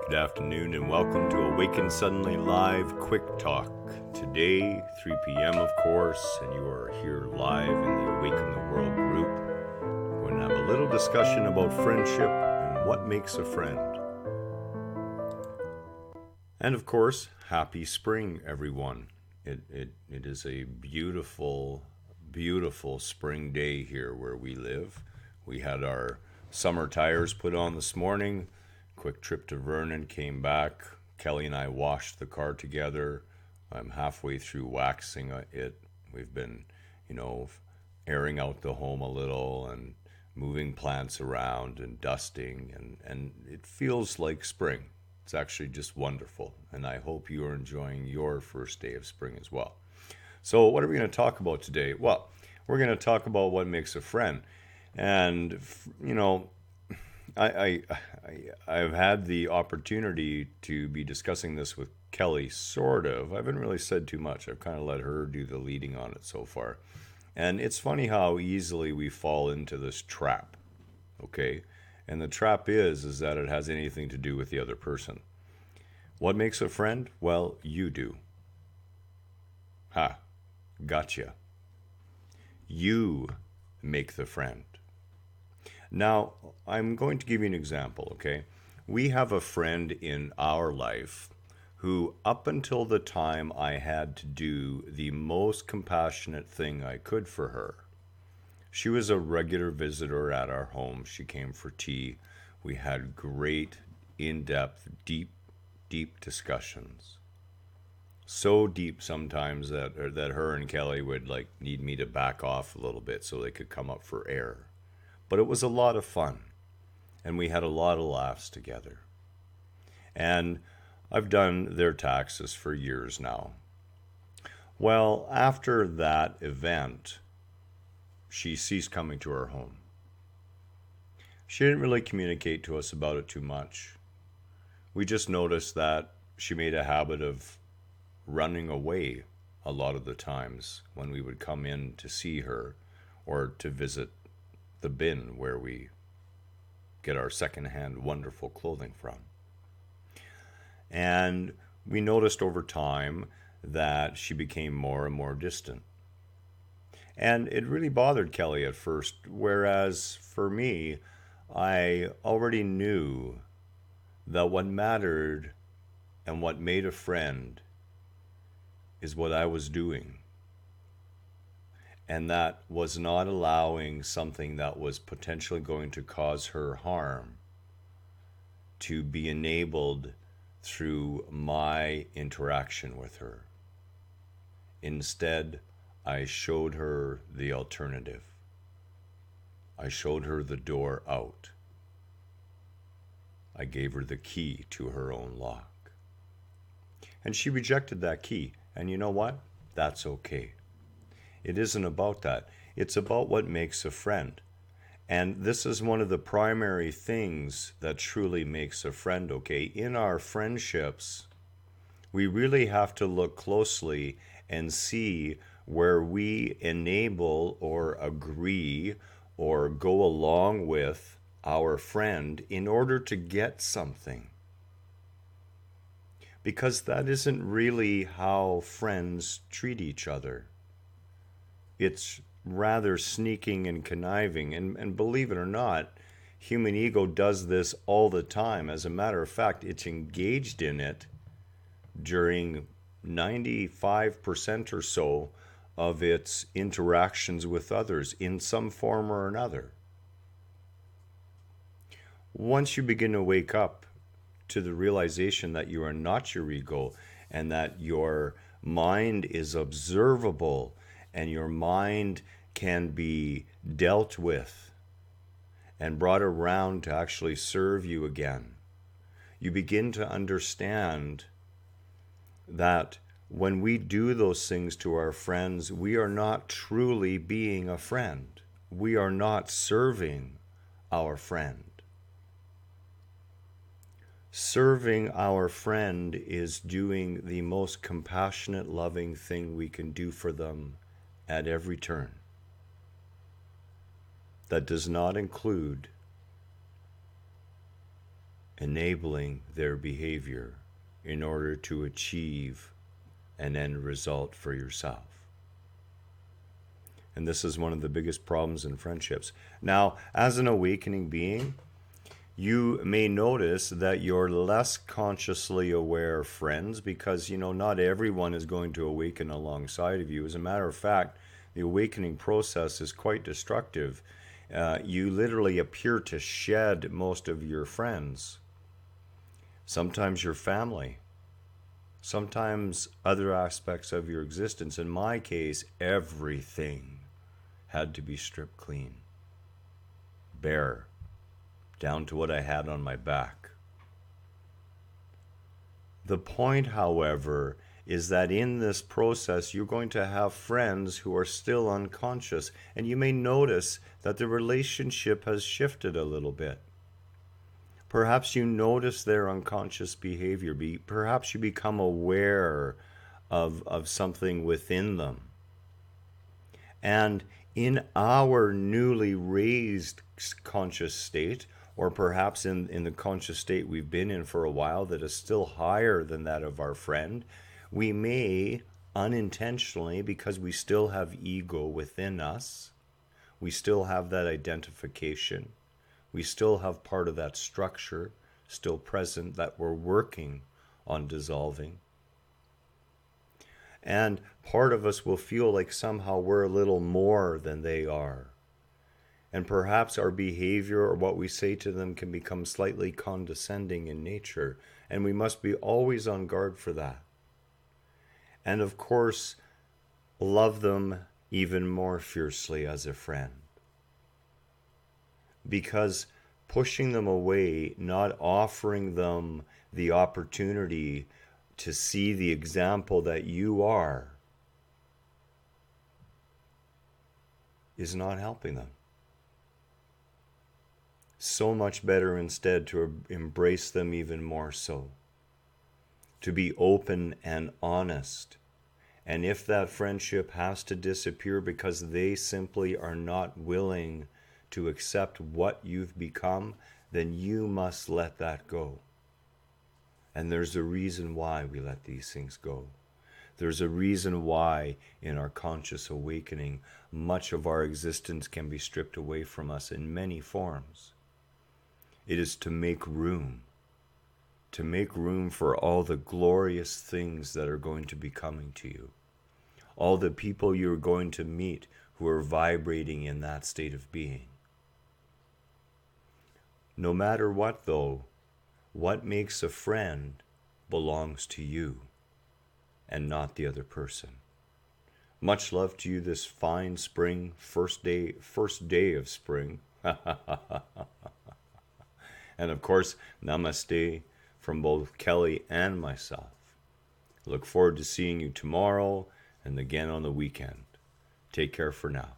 Good afternoon and welcome to Awaken Suddenly Live Quick Talk. Today, 3 p.m. of course, and you are here live in the Awaken the World group. We're going to have a little discussion about friendship and what makes a friend. And of course, happy spring, everyone. It is a beautiful, beautiful spring day here where we live. We had our summer tires put on this morning. Quick trip to Vernon, came back. Kelly and I washed the car together. I'm halfway through waxing it. We've been, airing out the home a little and moving plants around and dusting, and it feels like spring. It's actually just wonderful, and I hope you are enjoying your first day of spring as well. So what are we going to talk about today? Well, we're going to talk about what makes a friend. And, I've had the opportunity to be discussing this with Kelly, sort of. I haven't really said too much. I've kind of let her do the leading on it so far. And it's funny how easily we fall into this trap, okay? And the trap is that it has anything to do with the other person. What makes a friend? Well, you do. Ha, gotcha. You make the friend. Now, I'm going to give you an example, okay? We have a friend in our life who, up until the time I had to do the most compassionate thing I could for her, she was a regular visitor at our home. She came for tea. We had great, in-depth, deep discussions. So deep sometimes that her and Kelly would need me to back off a little bit so they could come up for air. But it was a lot of fun, and we had a lot of laughs together. And I've done their taxes for years now. Well, after that event, she ceased coming to our home. She didn't really communicate to us about it too much. We just noticed that she made a habit of running away a lot of the times when we would come in to see her or to visit the bin where we get our secondhand wonderful clothing from. And we noticed over time that she became more and more distant. And it really bothered Kelly at first, whereas for me, I already knew that what mattered and what made a friend is what I was doing. And that was not allowing something that was potentially going to cause her harm to be enabled through my interaction with her. Instead, I showed her the alternative. I showed her the door out. I gave her the key to her own lock. And she rejected that key. And you know what? That's okay. It isn't about that. It's about what makes a friend. And this is one of the primary things that truly makes a friend, okay? In our friendships, we really have to look closely and see where we enable or agree or go along with our friend in order to get something. Because that isn't really how friends treat each other. It's rather sneaking and conniving. And believe it or not, human ego does this all the time. As a matter of fact, it's engaged in it during 95% or so of its interactions with others in some form or another. Once you begin to wake up to the realization that you are not your ego and that your mind is observable and your mind can be dealt with and brought around to actually serve you again, you begin to understand that when we do those things to our friends, we are not truly being a friend. We are not serving our friend. Serving our friend is doing the most compassionate, loving thing we can do for them at every turn. That does not include enabling their behavior in order to achieve an end result for yourself. And this is one of the biggest problems in friendships. Now, as an awakening being, you may notice that you're less consciously aware friends because, not everyone is going to awaken alongside of you. As a matter of fact, the awakening process is quite destructive. You literally appear to shed most of your friends, sometimes your family, sometimes other aspects of your existence. In my case, everything had to be stripped clean, bare, down to what I had on my back. The point, however, is that in this process, you're going to have friends who are still unconscious, and you may notice that the relationship has shifted a little bit. Perhaps you notice their unconscious behavior. Perhaps you become aware of something within them. And in our newly raised conscious state, or perhaps in the conscious state we've been in for a while that is still higher than that of our friend, we may unintentionally, because we still have ego within us, we still have that identification, we still have part of that structure still present that we're working on dissolving. And part of us will feel like somehow we're a little more than they are. And perhaps our behavior or what we say to them can become slightly condescending in nature. And we must be always on guard for that. And of course, love them even more fiercely as a friend. Because pushing them away, not offering them the opportunity to see the example that you are, is not helping them. So much better instead to embrace them even more so. To be open and honest. And if that friendship has to disappear because they simply are not willing to accept what you've become, then you must let that go. And there's a reason why we let these things go. There's a reason why in our conscious awakening, much of our existence can be stripped away from us in many forms. It is to make room for all the glorious things that are going to be coming to you. All the people you're going to meet who are vibrating in that state of being. No matter what, though, what makes a friend belongs to you and not the other person. Much love to you this fine spring, first day of spring. And of course, namaste from both Kelly and myself. Look forward to seeing you tomorrow and again on the weekend. Take care for now.